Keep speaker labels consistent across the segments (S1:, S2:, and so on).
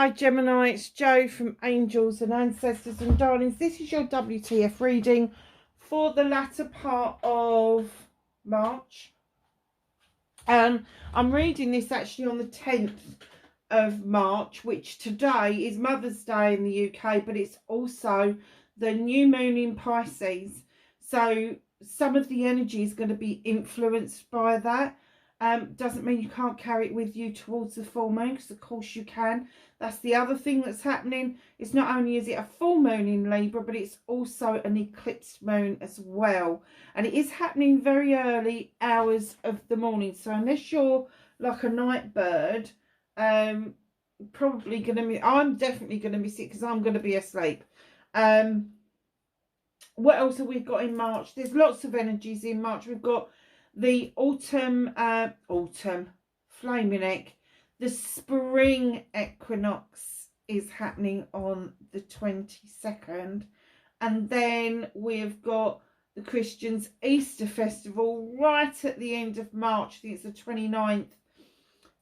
S1: Hi Gemini, it's Jo from Angels and Ancestors and Darlings. This is your WTF reading for the latter part of March. I'm reading this actually on the 10th of March, which today is Mother's Day in the UK, but it's also the new moon in Pisces. So some of the energy is going to be influenced by that. Doesn't mean you can't carry it with you towards the full moon, because of course you can. That's the other thing that's happening. It's not only is it a full moon in Libra, but it's also an eclipsed moon as well. And it is happening very early hours of the morning. So unless you're like a night bird, probably going to be, I'm definitely going to miss it because I'm going to be asleep. What else have we got in March? There's lots of energies in March. We've got the autumn flaming egg. The spring equinox is happening on the 22nd, and then we've got the Christians' Easter festival right at the end of March. I think it's the 29th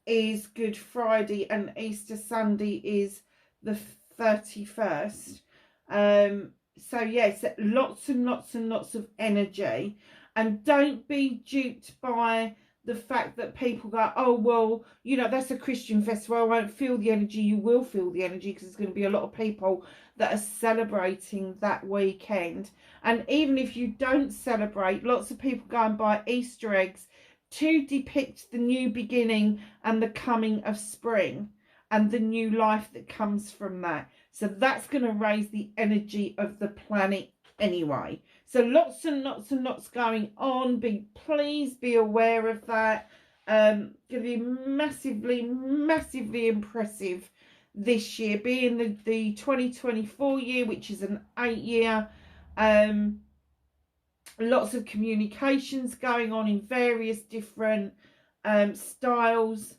S1: is Good Friday, and Easter Sunday is the 31st. So yes, lots and lots and lots of energy. And don't be duped by the fact that people go, oh, well, you know, that's a Christian festival, I won't feel the energy. You will feel the energy, because there's going to be a lot of people that are celebrating that weekend. And even if you don't celebrate, lots of people go and buy Easter eggs to depict the new beginning and the coming of spring and the new life that comes from that. So that's going to raise the energy of the planet anyway. So lots and lots and lots going on. Please be aware of that. Going to be massively, massively impressive this year, being the 2024 year, which is an 8-year. Lots of communications going on in various different styles.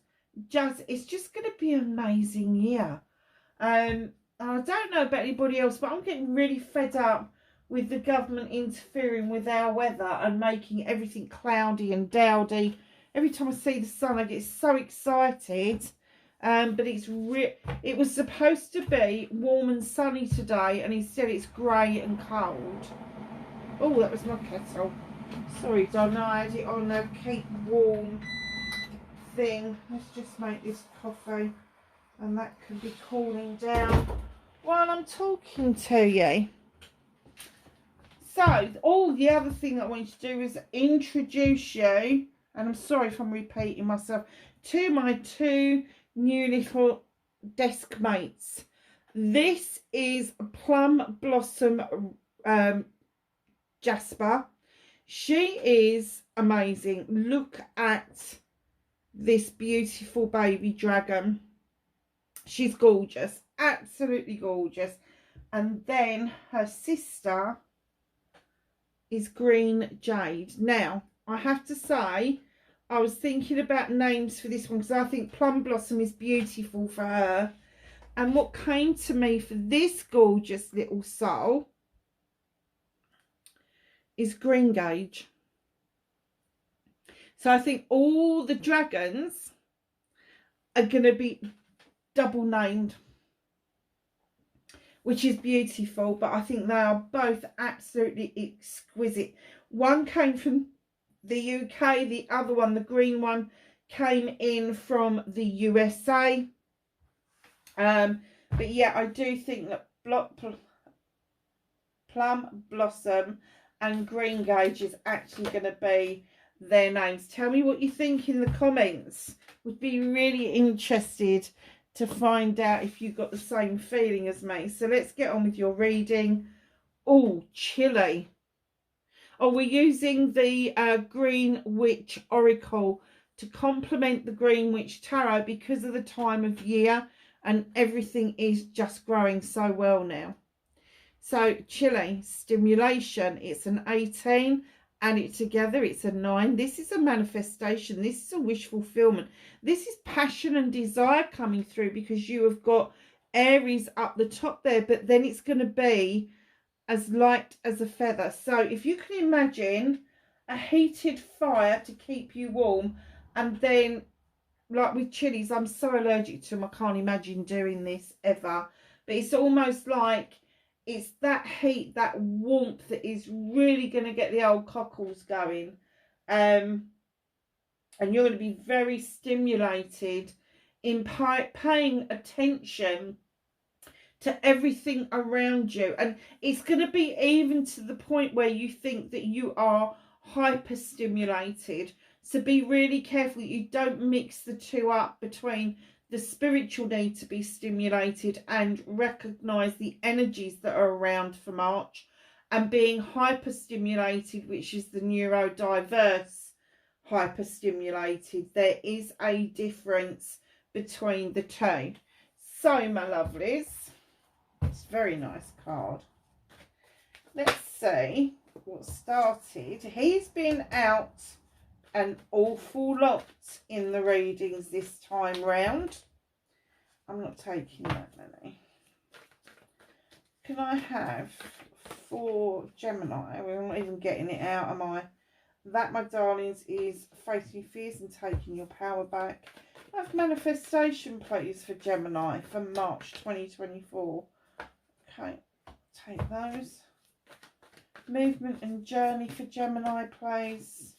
S1: It's just going to be an amazing year. I don't know about anybody else, but I'm getting really fed up with the government interfering with our weather and making everything cloudy and dowdy. Every time I see the sun, I get so excited. But it was supposed to be warm and sunny today, and instead it's grey and cold. Oh, that was my kettle. Sorry, Donna, I had it on a keep warm thing. Let's just make this coffee, and that can be cooling down while I'm talking to you. So, the other thing that I wanted to do is introduce you, and I'm sorry if I'm repeating myself, to my two new little desk mates. This is Plum Blossom Jasper. She is amazing. Look at this beautiful baby dragon. She's gorgeous, absolutely gorgeous. And then her sister is Green Jade. Now, I have to say, I was thinking about names for this one because I think Plum Blossom is beautiful for her. And what came to me for this gorgeous little soul is Green Gage. So I think all the dragons are going to be double named, which is beautiful, but I think they are both absolutely exquisite. One came from the UK, the other one, the green one, came in from the USA. But yeah, I do think that Plum Blossom and Green Gage is actually going to be their names. Tell me what you think in the comments. Would be really interested to find out if you got the same feeling as me. So let's get on with your reading. Oh, chilly. Oh, we're using the Green Witch Oracle to complement the Green Witch Tarot because of the time of year, and everything is just growing so well now. So chilly, stimulation, it's an 18, and it together it's a 9. This is a manifestation. This is a wish fulfillment. This is passion and desire coming through because you have got Aries up the top there, but then it's going to be as light as a feather. So if you can imagine a heated fire to keep you warm, and then like with chilies, I'm so allergic to them, I can't imagine doing this ever. But it's almost like it's that heat, that warmth that is really going to get the old cockles going. And you're going to be very stimulated in paying attention to everything around you. And it's going to be even to the point where you think that you are hyper stimulated. So be really careful you don't mix the two up, between the spiritual need to be stimulated and recognize the energies that are around for March, and being hyper stimulated, which is the neurodiverse hyper stimulated. There is a difference between the two. So my lovelies, it's a very nice card. Let's see what started. He's been out an awful lot in the readings this time round. I'm not taking that many. Can I have for Gemini? We're not even getting it out, am I? That, my darlings, is facing fears and taking your power back. Have manifestation, please, for Gemini for March 2024. Okay, take those. Movement and journey for Gemini, please.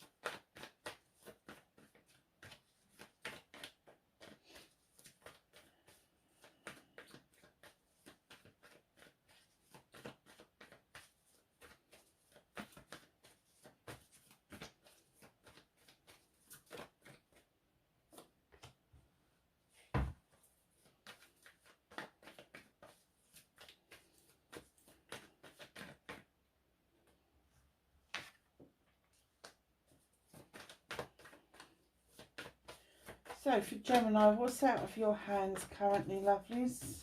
S1: So for Gemini, what's out of your hands currently, lovelies?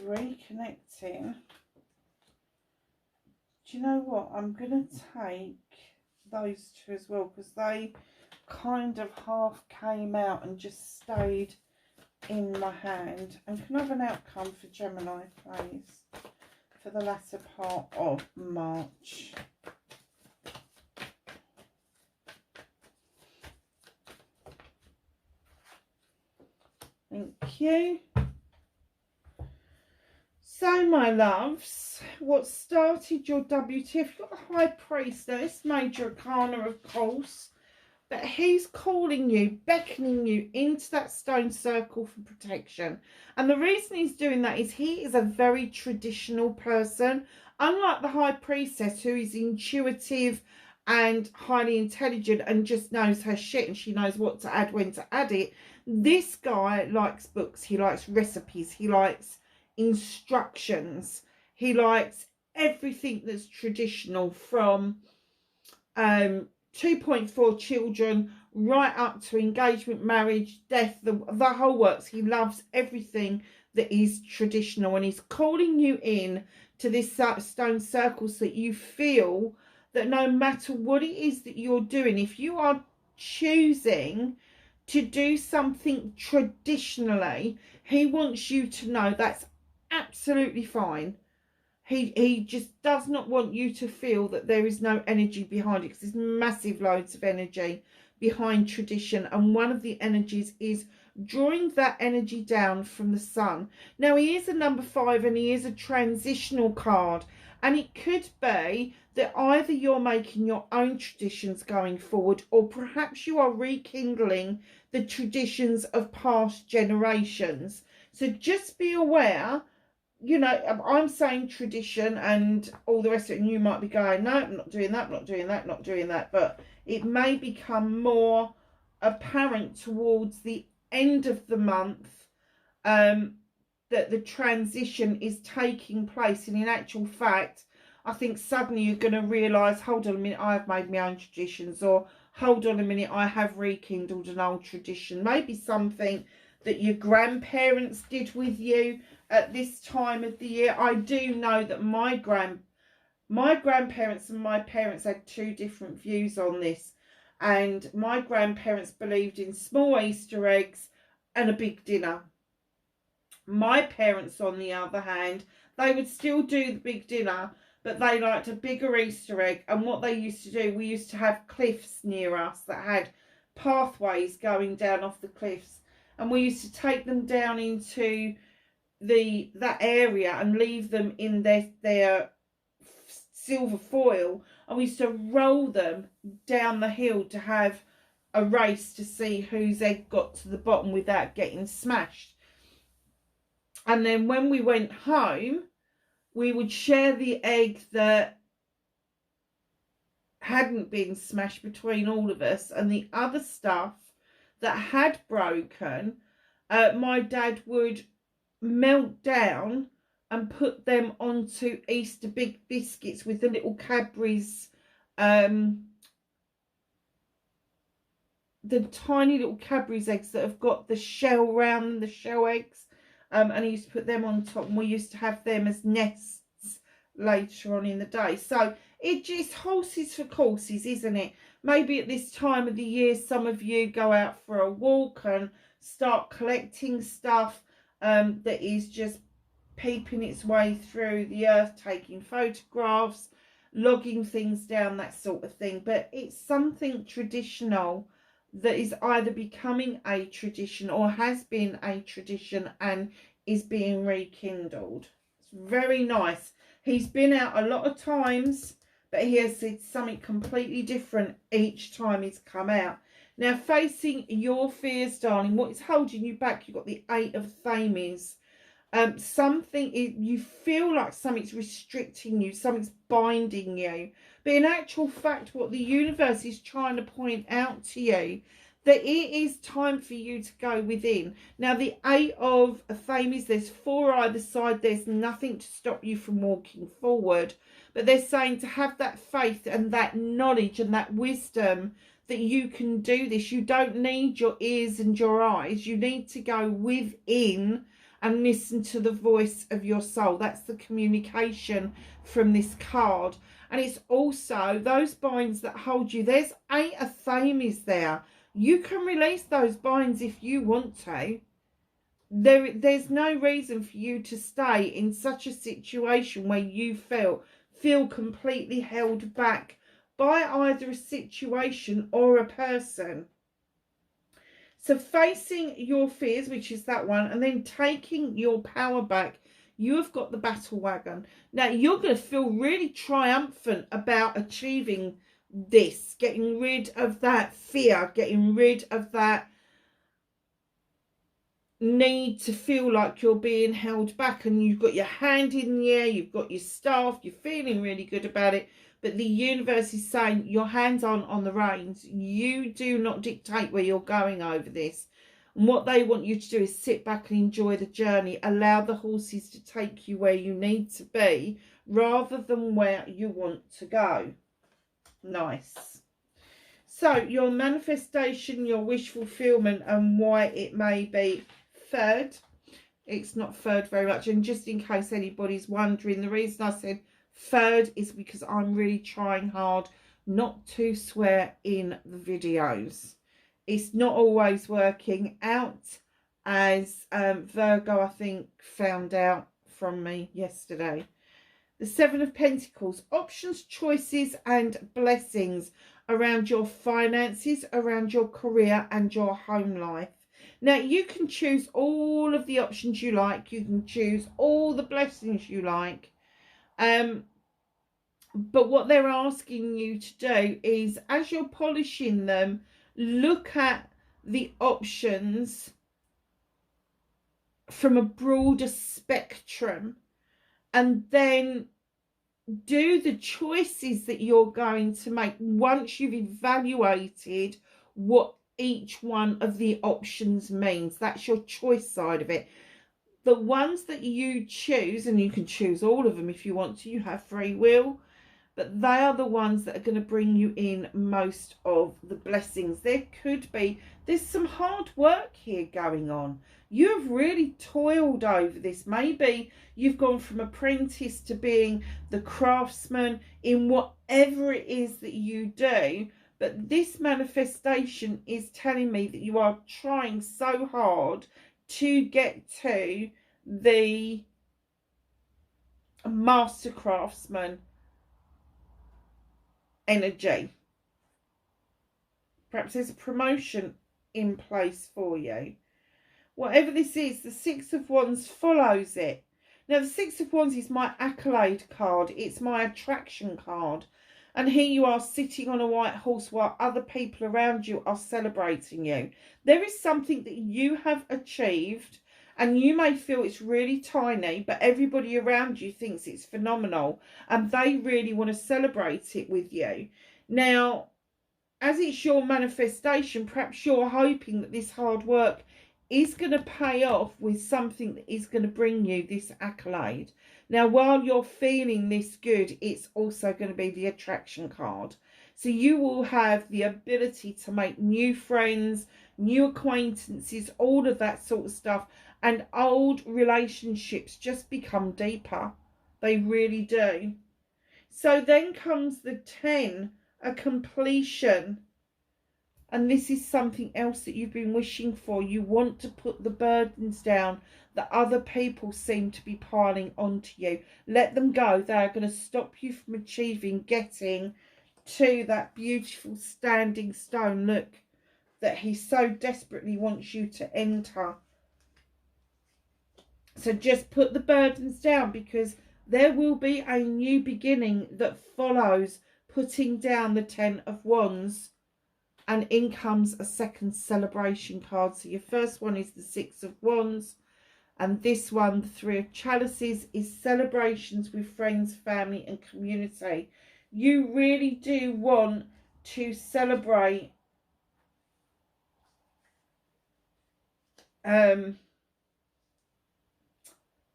S1: Reconnecting. Do you know what? I'm going to take those two as well, because they kind of half came out and just stayed in my hand. And can I have an outcome for Gemini, please, for the latter part of March? Thank you. So, my loves, what started your WTF? You've got the High Priest, now this Major Arcana, of course, but he's calling you, beckoning you into that stone circle for protection. And the reason he's doing that is he is a very traditional person. Unlike the High Priestess, who is intuitive and highly intelligent and just knows her shit and she knows what to add, when to add it, this guy likes books, he likes recipes, he likes instructions, he likes everything that's traditional, from 2.4 children right up to engagement, marriage, death, the whole works. He loves everything that is traditional, and he's calling you in to this stone circle so that you feel that no matter what it is that you're doing, if you are choosing to do something traditionally, he wants you to know that's absolutely fine. He just does not want you to feel that there is no energy behind it, because there's massive loads of energy behind tradition, and one of the energies is drawing that energy down from the sun. Now, he is a number 5 and he is a transitional card, and it could be that either you're making your own traditions going forward, or perhaps you are rekindling the traditions of past generations. So just be aware. You know, I'm saying tradition and all the rest of it, and you might be going, no, I'm not doing that, not doing that, not doing that. But it may become more apparent towards the end of the month that the transition is taking place. And in actual fact, I think suddenly you're going to realise, hold on a minute, I have made my own traditions, or hold on a minute, I have rekindled an old tradition. Maybe something that your grandparents did with you at this time of the year. I do know that my My grandparents and my parents had two different views on this. And my grandparents believed in small Easter eggs and a big dinner. My parents, on the other hand, they would still do the big dinner, but they liked a bigger Easter egg. And what they used to do, we used to have cliffs near us that had pathways going down off the cliffs. And we used to take them down into that area and leave them in their silver foil. And we used to roll them down the hill to have a race to see whose egg got to the bottom without getting smashed. And then when we went home, we would share the egg that hadn't been smashed between all of us, and the other stuff that had broken, my dad would melt down and put them onto Easter big biscuits with the little Cadbury's, the tiny little Cadbury's eggs that have got the shell round them, the shell eggs. And he used to put them on top, and we used to have them as nests later on in the day. So it just horses for courses, isn't it? Maybe at this time of the year, some of you go out for a walk and start collecting stuff that is just peeping its way through the earth, taking photographs, logging things down, that sort of thing. But it's something traditional that is either becoming a tradition or has been a tradition and is being rekindled. It's very nice. He's been out a lot of times, but he has said something completely different each time he's come out. Now, facing your fears, darling, what is holding you back? You've got the Eight of Thames. You feel like something's restricting you, something's binding you. But in actual fact, what the universe is trying to point out to you, that it is time for you to go within. Now, the Eight of Thames, there's four either side. There's nothing to stop you from walking forward. But they're saying to have that faith and that knowledge and that wisdom that you can do this. You don't need your ears and your eyes. You need to go within and listen to the voice of your soul. That's the communication from this card. And it's also those binds that hold you. There's Eight of Thames there. You can release those binds if you want to. There's no reason for you to stay in such a situation where you feel completely held back by either a situation or a person. So facing your fears, which is that one, and then taking your power back, you have got the battle wagon. Now, you're going to feel really triumphant about achieving this, getting rid of that fear, getting rid of that need to feel like you're being held back, and you've got your hand in the air, you've got your staff, you're feeling really good about it. But the universe is saying your hands aren't on the reins. You do not dictate where you're going over this. And what they want you to do is sit back and enjoy the journey. Allow the horses to take you where you need to be rather than where you want to go. Nice. So your manifestation, your wish fulfillment, and why it may be third. It's not third very much. And just in case anybody's wondering, the reason I said third is because I'm really trying hard not to swear in the videos. It's not always working out, as Virgo, I think, found out from me yesterday. The Seven of Pentacles, options, choices and blessings around your finances, around your career and your home life. Now, you can choose all of the options you like. You can choose all the blessings you like. But what they're asking you to do is, as you're polishing them, look at the options from a broader spectrum, and then do the choices that you're going to make once you've evaluated what each one of the options means. That's your choice side of it. The ones that you choose, and you can choose all of them if you want to, you have free will. but they are the ones that are going to bring you in most of the blessings. There's some hard work here going on. You have really toiled over this. Maybe you've gone from apprentice to being the craftsman in whatever it is that you do. But this manifestation is telling me that you are trying so hard to get to the master craftsman energy. Perhaps there's a promotion in place for you. Whatever this is, the Six of Wands follows it. Now, the Six of Wands is my accolade card. It's my attraction card. And here you are sitting on a white horse while other people around you are celebrating you. There is something that you have achieved, and you may feel it's really tiny, but everybody around you thinks it's phenomenal, and they really want to celebrate it with you. Now, as it's your manifestation, perhaps you're hoping that this hard work is going to pay off with something that is going to bring you this accolade. Now, while you're feeling this good, it's also going to be the attraction card. So you will have the ability to make new friends, new acquaintances, all of that sort of stuff. And old relationships just become deeper. They really do. So then comes the 10, a completion. And this is something else that you've been wishing for. You want to put the burdens down that other people seem to be piling onto you. Let them go. They are going to stop you from getting to that beautiful standing stone, look, that he so desperately wants you to enter. So just put the burdens down, because there will be a new beginning that follows putting down the 10 of Wands. And in comes a second celebration card. So your first one is the Six of Wands. And this one, the Three of Chalices, is celebrations with friends, family and community. You really do want to celebrate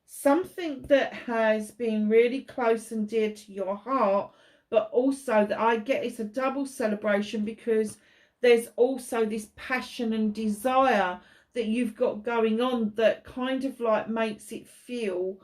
S1: something that has been really close and dear to your heart. But also that I get it's a double celebration, because there's also this passion and desire that you've got going on that kind of like makes it feel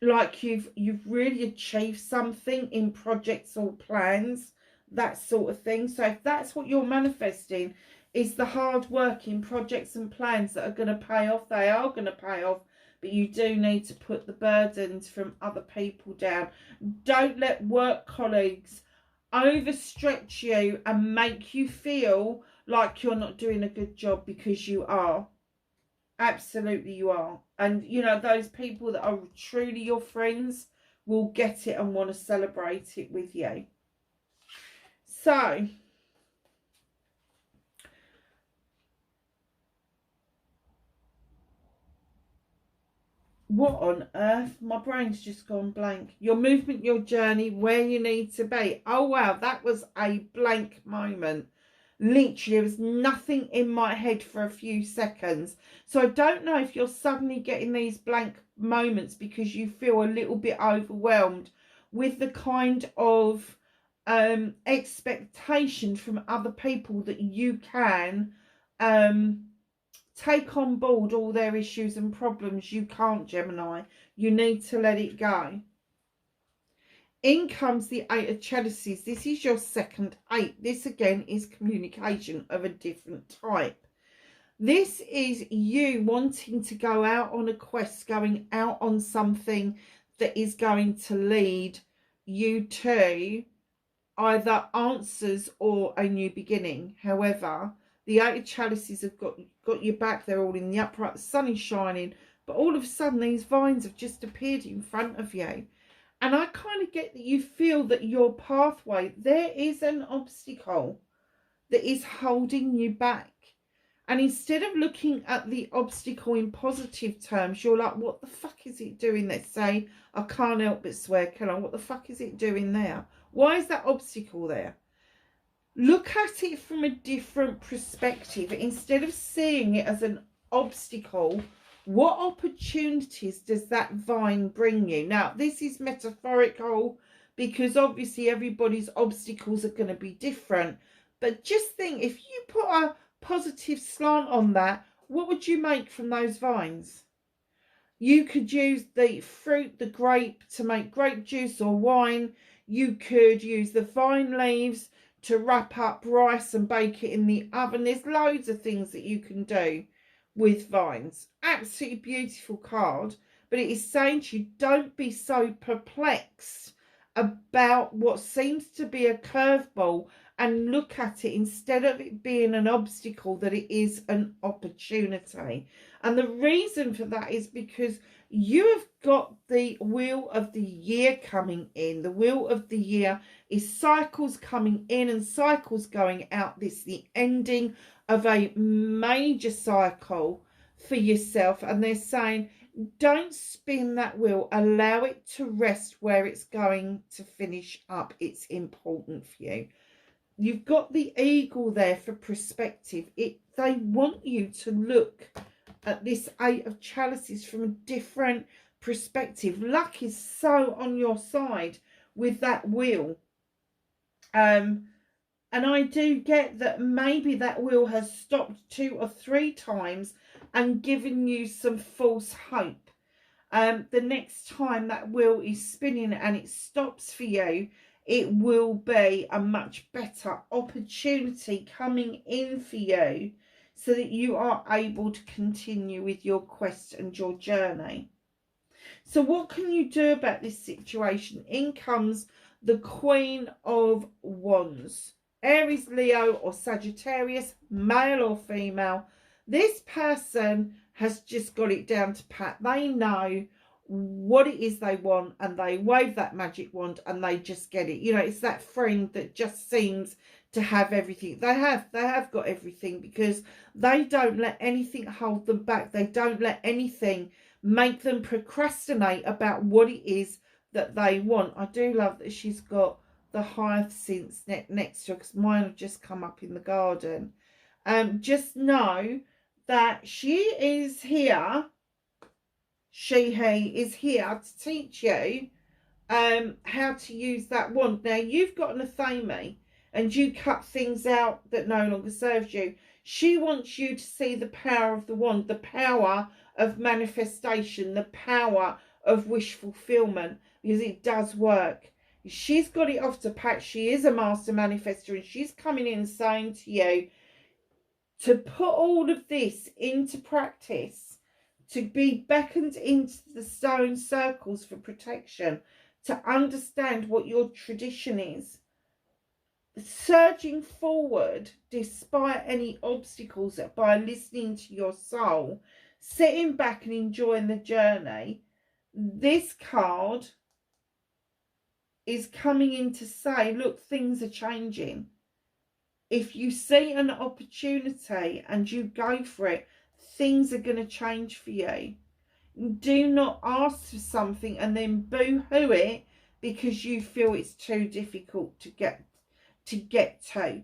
S1: like you've really achieved something in projects or plans, that sort of thing. So if that's what you're manifesting, is the hard work in projects and plans that are going to pay off, they are going to pay off. But you do need to put the burdens from other people down. Don't let work colleagues overstretch you and make you feel like you're not doing a good job, because you are. Absolutely you are. And you know, those people that are truly your friends will get it and want to celebrate it with you. So what on earth? My brain's just gone blank. Your movement, your journey, where you need to be. Oh, wow. That was a blank moment. Literally, there was nothing in my head for a few seconds. So I don't know if you're suddenly getting these blank moments because you feel a little bit overwhelmed with the kind of expectation from other people that you can take on board all their issues and problems. You can't, Gemini. You need to let it go. In comes the Eight of Chalices. This is your second 8. This again is communication of a different type. This is you wanting to go out on a quest, going out on something that is going to lead you to either answers or a new beginning. However, the Eight of Chalices have got your back. They're all in the upright. The sun is shining. But all of a sudden, these vines have just appeared in front of you. And I kind of get that you feel that your pathway, there is an obstacle that is holding you back. And instead of looking at the obstacle in positive terms, you're like, what the fuck is it doing? Let's say, I can't help but swear, can I? What the fuck is it doing there? Why is that obstacle there? Look at it from a different perspective. Instead of seeing it as an obstacle What opportunities does that vine bring you? Now, this is metaphorical because obviously everybody's obstacles are going to be different. But just think, if you put a positive slant on that, what would you make from those vines? You could use the fruit, the grape, to make grape juice or wine. You could use the vine leaves to wrap up rice and bake it in the oven. There's loads of things that you can do with vines. Absolutely beautiful card. But it is saying to you, don't be so perplexed about what seems to be a curveball, and look at it, instead of it being an obstacle, that it is an opportunity. And the reason for that is because you have got the wheel of the year coming in. The wheel of the year is cycles coming in and cycles going out. This is the ending of a major cycle for yourself. And they're saying, don't spin that wheel. Allow it to rest where it's going to finish up. It's important for you. You've got the eagle there for perspective. They want you to look at this Eight of Chalices from a different perspective. Luck is so on your side with that wheel. And I do get that maybe that wheel has stopped 2 or 3 times and given you some false hope. The next time that wheel is spinning and it stops for you, it will be a much better opportunity coming in for you, so that you are able to continue with your quest and your journey. So what can you do about this situation? In comes the Queen of Wands. Aries, Leo or Sagittarius, male or female. This person has just got it down to pat. They know what it is they want, and they wave that magic wand and they just get it. You know, it's that friend that just seems to have everything. They have got everything, because they don't let anything hold them back. They don't let anything make them procrastinate about what it is that they want. I do love that she's got the hyacinths next to her, because mine have just come up in the garden. Just know that she is here. He is here to teach you how to use that wand. Now, you've got an athame and you cut things out that no longer serves you. She wants you to see the power of the wand, the power of manifestation, the power of wish fulfillment, because it does work. She's got it off to pat. She is a master manifestor, and she's coming in and saying to you to put all of this into practice, to be beckoned into the stone circles for protection, to understand what your tradition is, surging forward despite any obstacles by listening to your soul, sitting back and enjoying the journey. This card is coming in to say, look, things are changing. If you see an opportunity and you go for it, things are going to change for you. Do not ask for something and then boo-hoo it because you feel it's too difficult to get to.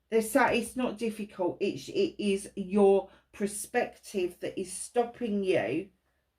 S1: They say it's not difficult. It is your perspective that is stopping you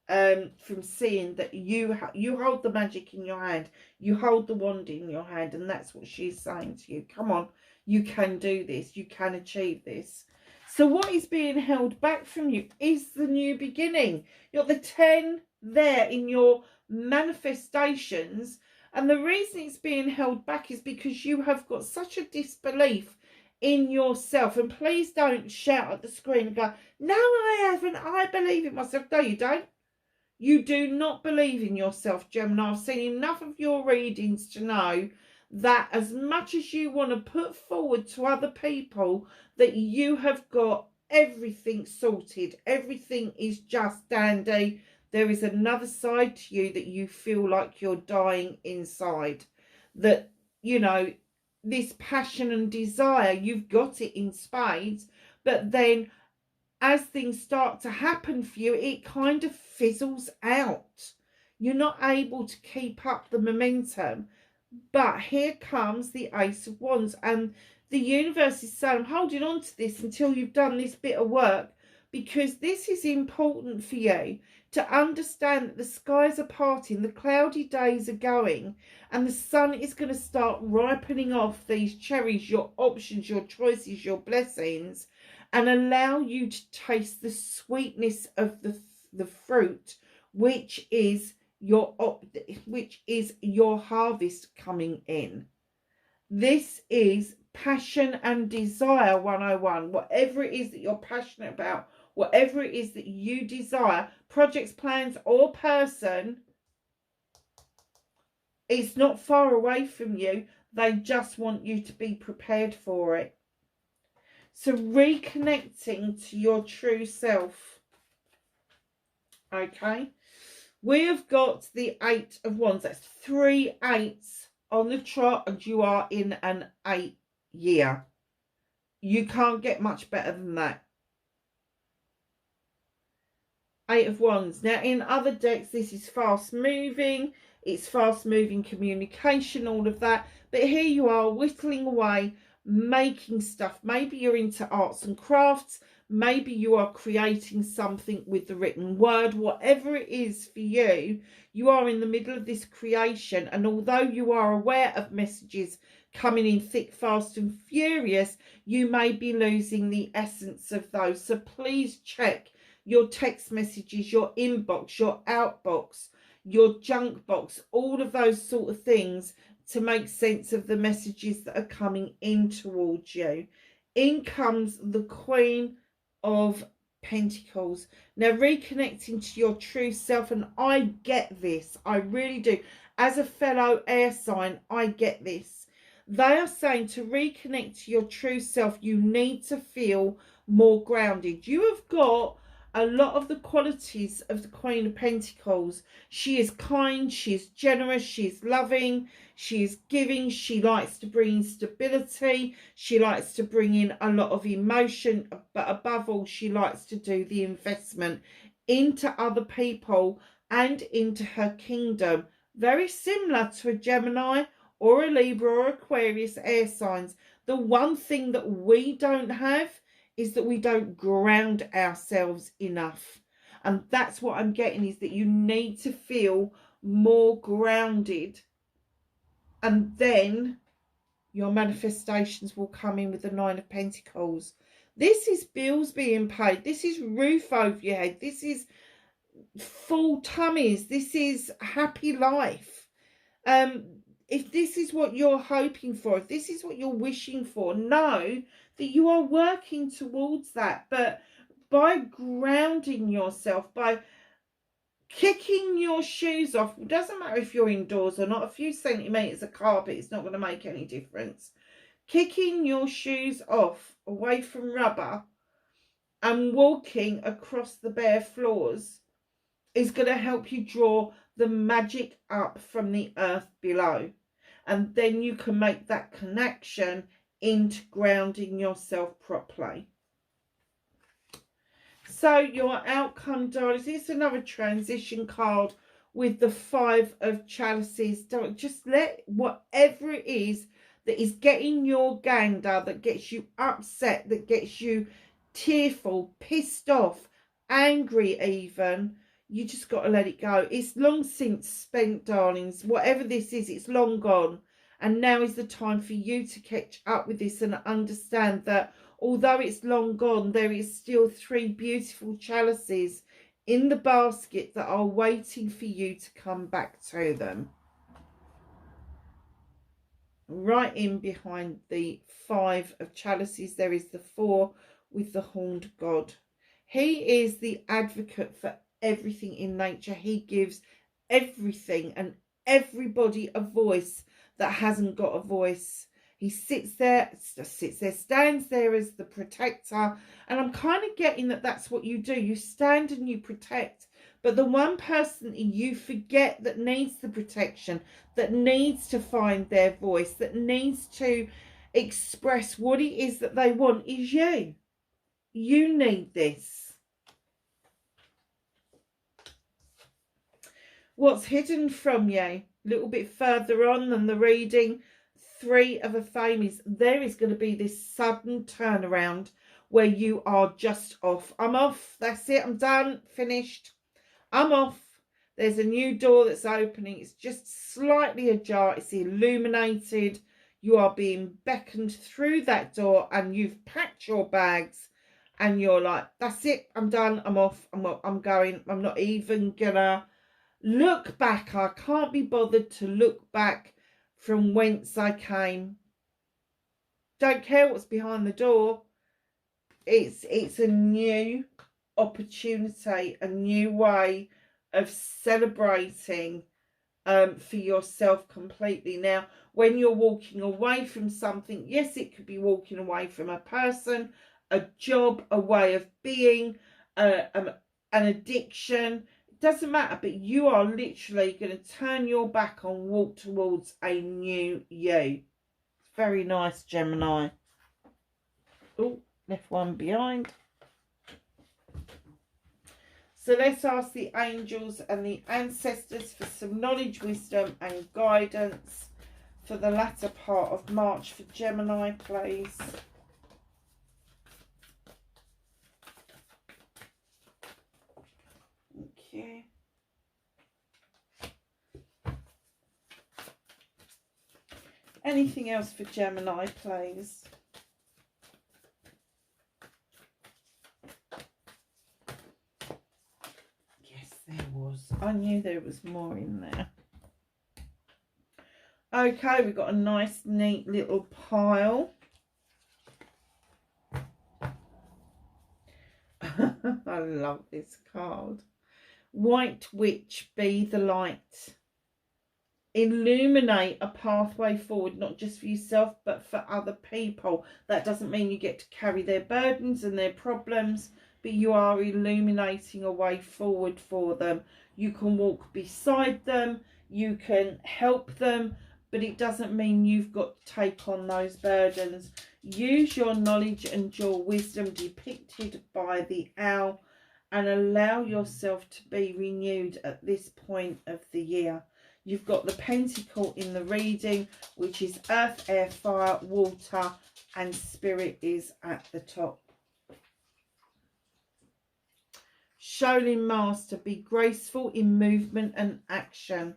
S1: from seeing that you hold the magic in your hand. You hold the wand in your hand, and that's what she's saying to you. Come on, you can do this. You can achieve this. So what is being held back from you is the new beginning. You've got the 10 there in your manifestations. And the reason it's being held back is because you have got such a disbelief in yourself. And please don't shout at the screen and go, no, I haven't. I believe in myself. No, you don't. You do not believe in yourself, Gemini. I've seen enough of your readings to know that as much as you want to put forward to other people that you have got everything sorted, everything is just dandy, there is another side to you that you feel like you're dying inside. That, you know, this passion and desire, you've got it in spades, but then as things start to happen for you, it kind of fizzles out. You're not able to keep up the momentum. But here comes the Ace of Wands, and the universe is saying, I'm holding on to this until you've done this bit of work, because this is important for you to understand that the skies are parting, the cloudy days are going, and the sun is going to start ripening off these cherries, your options, your choices, your blessings, and allow you to taste the sweetness of the fruit, which is your harvest coming in. This is passion and desire 101. Whatever it is that you're passionate about, whatever it is that you desire, projects, plans, or person, it's not far away from you. They just want you to be prepared for it. So reconnecting to your true self. Okay. We have got the 8 of Wands. That's 3 8s on the trot, and you are in an 8 year. You can't get much better than that. 8 of Wands. Now, in other decks, this is fast moving. It's fast moving communication, all of that. But here you are whittling away, making stuff. Maybe you're into arts and crafts. Maybe you are creating something with the written word. Whatever it is for you, you are in the middle of this creation. And although you are aware of messages coming in thick, fast and furious, you may be losing the essence of those. So please check your text messages, your inbox, your outbox, your junk box, all of those sort of things, to make sense of the messages that are coming in towards you. In comes the Queen of Pentacles. Now, reconnecting to your true self, and I get this, I really do. As a fellow air sign, I get this. They are saying to reconnect to your true self, you need to feel more grounded. You have got a lot of the qualities of the Queen of Pentacles. She is kind, she is generous, she is loving, she is giving, she likes to bring in stability, she likes to bring in a lot of emotion, but above all, she likes to do the investment into other people and into her kingdom. Very similar to a Gemini or a Libra or Aquarius air signs. The one thing that we don't have is that we don't ground ourselves enough. And that's what I'm getting, is that you need to feel more grounded. And then your manifestations will come in with the 9 of Pentacles. This is bills being paid. This is roof over your head. This is full tummies. This is happy life. If this is what you're hoping for, if this is what you're wishing for, know that you are working towards that. But by grounding yourself, by kicking your shoes off, it doesn't matter if you're indoors or not, a few centimetres of carpet is not going to make any difference. Kicking your shoes off away from rubber and walking across the bare floors is going to help you draw the magic up from the earth below. And then you can make that connection into grounding yourself properly. So your outcome, darlings, is another transition card with the 5 of Chalices. Don't just let whatever it is that is getting your gander, that gets you upset, that gets you tearful, pissed off, angry even, you just got to let it go. It's long since spent, darlings. Whatever this is, it's long gone. And now is the time for you to catch up with this and understand that although it's long gone, there is still 3 beautiful chalices in the basket that are waiting for you to come back to them. Right in behind the 5 of Chalices, there is the 4 with the horned god. He is the advocate for everything in nature. He gives everything and everybody a voice that hasn't got a voice. He stands there as the protector. And I'm kind of getting that that's what you do. You stand and you protect. But the one person you forget that needs the protection, that needs to find their voice, that needs to express what it is that they want, is you. You need this. What's hidden from you? A little bit further on than the reading. Three of Affirmations. There is going to be this sudden turnaround where you are just off. I'm off. That's it. I'm done. Finished. I'm off. There's a new door that's opening. It's just slightly ajar. It's illuminated. You are being beckoned through that door and you've packed your bags and you're like, that's it. I'm done. I'm off. I'm going. I'm not even gonna look back. I can't be bothered to look back from whence I came. Don't care what's behind the door. It's a new opportunity, a new way of celebrating for yourself completely. Now, when you're walking away from something, yes, it could be walking away from a person, a job, a way of being, an addiction. It doesn't matter, but you are literally going to turn your back on, walk towards a new you. Very nice, Gemini. Oh, left one behind. So let's ask the angels and the ancestors for some knowledge, wisdom and guidance for the latter part of March for Gemini, please. Okay. Anything else for Gemini, please? There was. I knew there was more in there. Okay, we've got a nice, neat little pile. I love this card. White Witch, be the light. Illuminate a pathway forward, not just for yourself, but for other people. That doesn't mean you get to carry their burdens and their problems, but you are illuminating a way forward for them. You can walk beside them, you can help them, but it doesn't mean you've got to take on those burdens. Use your knowledge and your wisdom depicted by the owl and allow yourself to be renewed at this point of the year. You've got the Pentacle in the reading, which is earth, air, fire, water, and spirit is at the top. Shaolin Master, be graceful in movement and action.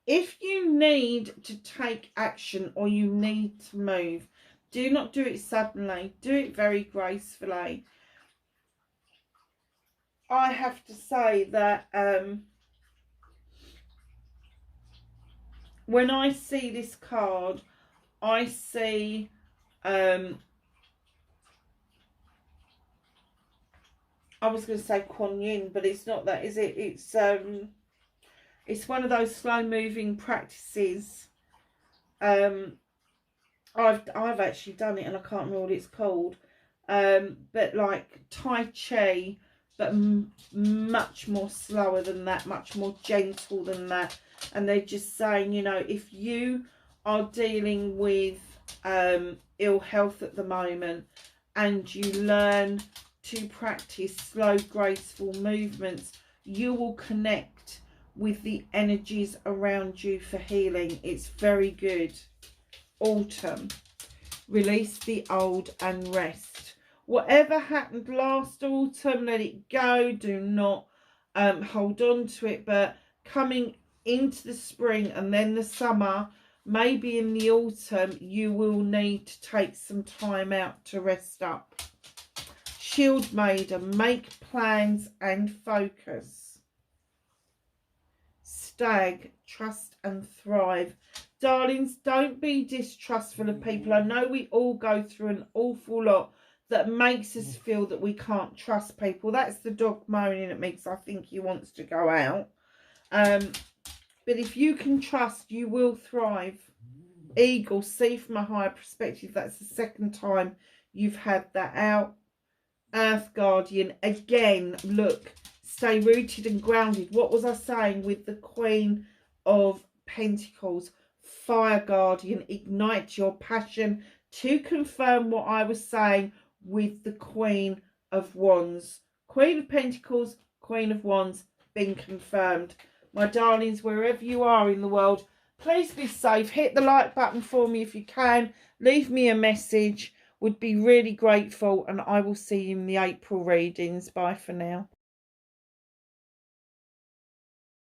S1: If you need to take action or you need to move, do not do it suddenly. Do it very gracefully. I have to say that when I see this card, I see I was going to say Kuan Yin, but it's not that, is it? It's one of those slow moving practices. I've actually done it and I can't remember what it's called. But like Tai Chi, but much more slower than that, much more gentle than that. And they're just saying, you know, if you are dealing with ill health at the moment and you learn to practice slow, graceful movements, you will connect with the energies around you for healing. It's very good. Autumn, release the old and rest. Whatever happened last autumn, let it go. Do not hold on to it. But coming into the spring and then the summer, maybe in the autumn, you will need to take some time out to rest up. Shield Maiden, make plans and focus. Stag, trust and thrive. Darlings, don't be distrustful of people. I know we all go through an awful lot that makes us feel that we can't trust people. That's the dog moaning at me because I think he wants to go out. But if you can trust, you will thrive. Eagle, see from a higher perspective. That's the second time you've had that out. Earth Guardian, again, look, stay rooted and grounded. What was I saying with the Queen of Pentacles? Fire Guardian, ignite your passion, to confirm what I was saying with the Queen of Wands. Queen of Pentacles, Queen of Wands, been confirmed. My darlings, wherever you are in the world, Please be safe. Hit the like button for me if you can. Leave me a message. Would be really grateful. And I will see you in the April readings. Bye for now.